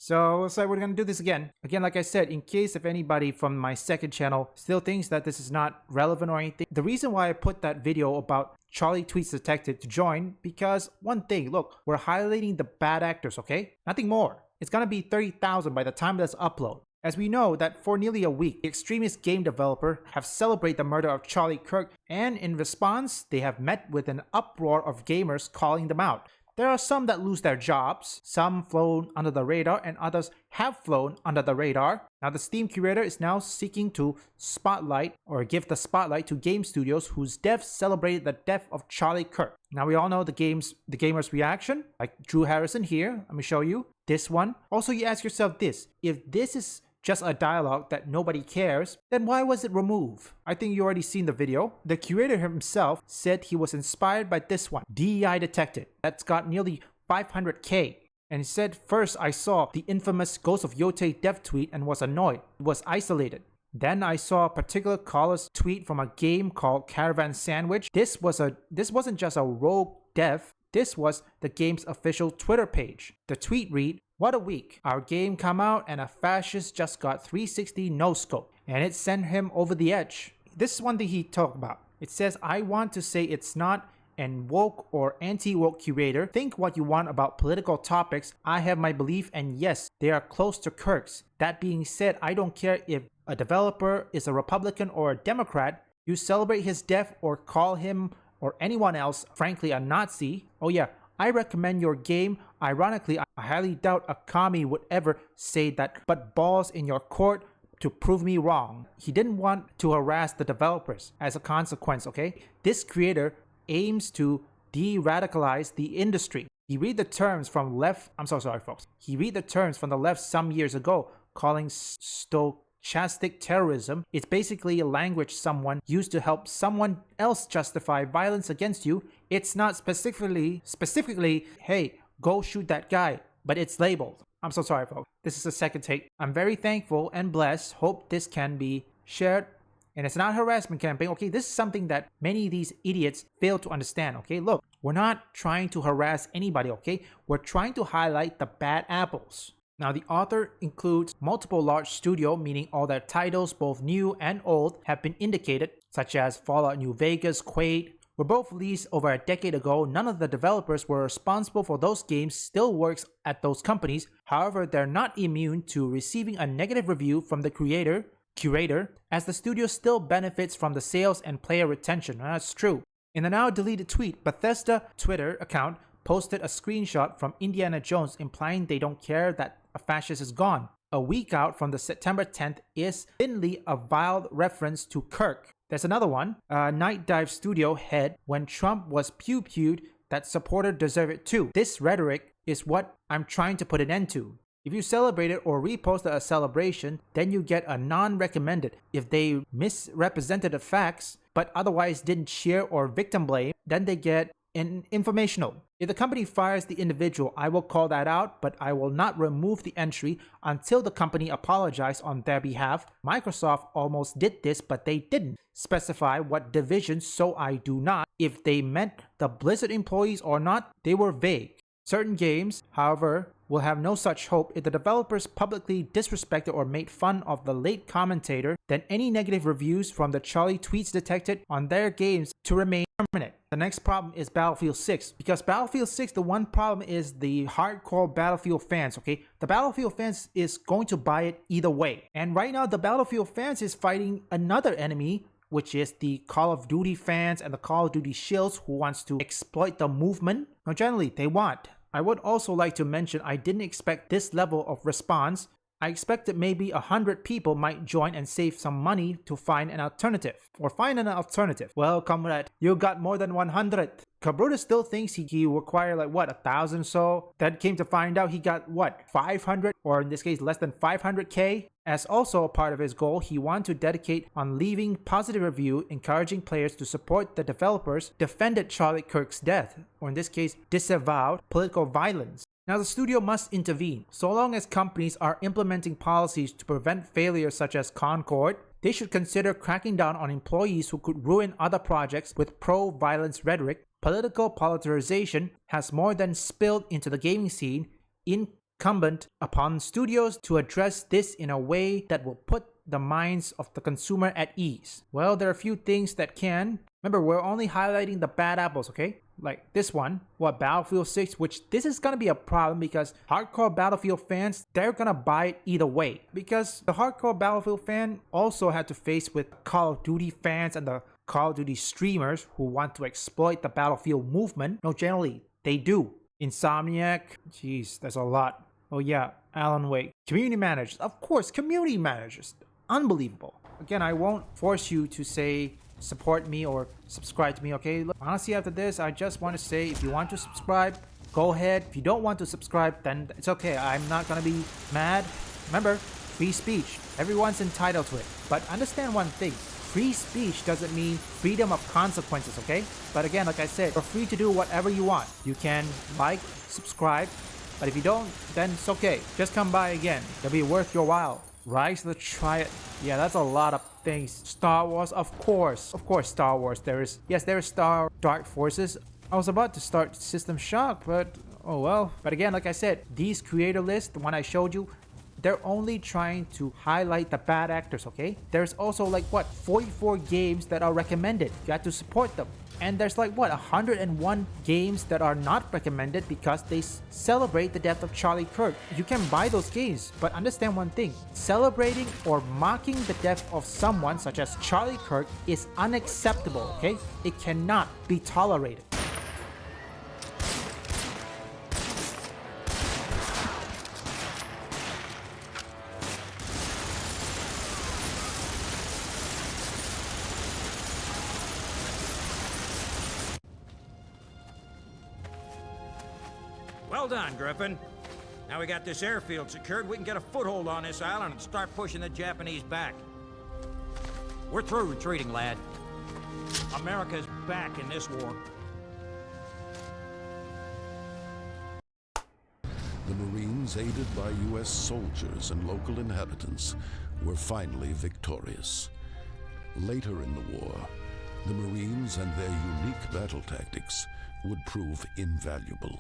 So we're gonna do this again. Again, like I said, in case if anybody from my second channel still thinks that this is not relevant or anything, the reason why I put that video about CharlieTweetsDetected to join, because one thing, look, we're highlighting the bad actors, okay? Nothing more. It's gonna be 30,000 by the time this upload. As we know that for nearly a week, the extremist game developer have celebrated the murder of Charlie Kirk, and in response, they have met with an uproar of gamers calling them out. There are some that lose their jobs, some flown under the radar, and others have flown under the radar. Now the Steam curator is now seeking to spotlight or give the spotlight to game studios whose devs celebrated the death of Charlie Kirk. Now we all know the gamers' reaction, like Drew Harrison here. Let me show you this one. Also, you ask yourself this: if this is just a dialogue that nobody cares, then why was it removed? I think you already seen the video. The curator himself said he was inspired by this one, DEIDetected. That's got nearly 500k. And he said, first I saw the infamous Ghost of Yote dev tweet and was annoyed. It was isolated. Then I saw a particular caller's tweet from a game called Caravan Sandwich. This wasn't just a rogue dev. This was the game's official Twitter page. The tweet read, "What a week. Our game come out and a fascist just got 360 no scope. And it sent him over the edge." This is one thing he talked about. It says, "I want to say it's not an woke or anti-woke curator. Think what you want about political topics. I have my belief and yes, they are close to Kirk's. That being said, I don't care if a developer is a Republican or a Democrat. You celebrate his death or call him or anyone else, frankly, a Nazi. Oh yeah, I recommend your game. Ironically, I highly doubt a commie would ever say that, but balls in your court to prove me wrong." He didn't want to harass the developers as a consequence, okay? This creator aims to de-radicalize the industry. He read the terms from left, I'm so sorry folks. He read the terms from the left some years ago, calling stochastic terrorism. It's basically a language someone used to help someone else justify violence against you. It's not specifically, hey, go shoot that guy, but it's labeled. I'm so sorry folks. This is a second take. I'm very thankful and blessed. Hope this can be shared. And it's not a harassment campaign, okay? This is something that many of these idiots fail to understand, okay? Look, we're not trying to harass anybody, okay? We're trying to highlight the bad apples. Now, the author includes multiple large studios, meaning all their titles, both new and old, have been indicated, such as Fallout New Vegas, Quake, were both released over a decade ago. None of the developers were responsible for those games, still works at those companies. However, they're not immune to receiving a negative review from the curator, as the studio still benefits from the sales and player retention. That's true. In a now deleted tweet, Bethesda Twitter account posted a screenshot from Indiana Jones implying they don't care that a fascist is gone. A week out from the September 10th is thinly a veiled reference to Kirk. There's another one, Night Dive Studio head, "When Trump was pew-pewed, that supporter deserve it too." This rhetoric is what I'm trying to put an end to. If you celebrate it or repost a celebration, then you get a non-recommended. If they misrepresented the facts, but otherwise didn't share or victim blame, then they get an informational. If the company fires the individual, I will call that out, but I will not remove the entry until the company apologizes on their behalf. Microsoft almost did this, but they didn't specify what division, so I do not. If they meant the Blizzard employees or not, they were vague. Certain games, however, will have no such hope. If the developers publicly disrespected or made fun of the late commentator, then any negative reviews from the CharlieTweetsDetected on their games to remain permanent. The next problem is Battlefield 6. Because Battlefield 6, the one problem is the hardcore Battlefield fans, okay? The Battlefield fans is going to buy it either way. And right now, the Battlefield fans is fighting another enemy, which is the Call of Duty fans and the Call of Duty shills who wants to exploit the movement. Now, generally, they want. I would also like to mention I didn't expect this level of response. I expected maybe 100 people might join and save some money to find an alternative. Well, comrade, you got more than 100. Cabruta still thinks he required like what, 1,000 so? Then came to find out he got what, 500, or in this case less than 500k? As also a part of his goal, he wanted to dedicate on leaving positive review, encouraging players to support the developers, defended Charlie Kirk's death, or in this case, disavowed political violence. Now the studio must intervene. So long as companies are implementing policies to prevent failures such as Concord, they should consider cracking down on employees who could ruin other projects with pro-violence rhetoric. Political polarization has more than spilled into the gaming scene in incumbent upon studios to address this in a way that will put the minds of the consumer at ease. Well, there are a few things that can. Remember, we're only highlighting the bad apples, okay? Like this one, Battlefield 6, which this is gonna be a problem because hardcore Battlefield fans, they're gonna buy it either way. Because the hardcore Battlefield fan also had to face with Call of Duty fans and the Call of Duty streamers who want to exploit the Battlefield movement. No, generally, they do. Insomniac, jeez, there's a lot. Oh yeah, Alan Wake. Community managers, of course, community managers. Unbelievable. Again, I won't force you to say support me or subscribe to me, okay? Look, honestly, after this, I just want to say if you want to subscribe, go ahead. If you don't want to subscribe, then it's okay. I'm not gonna be mad. Remember, free speech. Everyone's entitled to it. But understand one thing. Free speech doesn't mean freedom of consequences, okay? But again, like I said, you're free to do whatever you want. You can like, subscribe, but if you don't, then it's okay. Just come by again. It'll be worth your while. Rise of the Triad. Yeah, that's a lot of things. Star Wars, of course. Of course, Star Wars. There is Star Dark Forces. I was about to start System Shock, but oh well. But again, like I said, these creator lists, the one I showed you, they're only trying to highlight the bad actors, okay? There's also like 44 games that are recommended. You got to support them. And there's 101 games that are not recommended because they celebrate the death of Charlie Kirk. You can buy those games, but understand one thing. Celebrating or mocking the death of someone such as Charlie Kirk is unacceptable, okay? It cannot be tolerated. Well done, Griffin. Now we got this airfield secured, we can get a foothold on this island and start pushing the Japanese back. We're through retreating, lad. America's back in this war. The Marines, aided by U.S. soldiers and local inhabitants, were finally victorious. Later in the war, the Marines and their unique battle tactics would prove invaluable.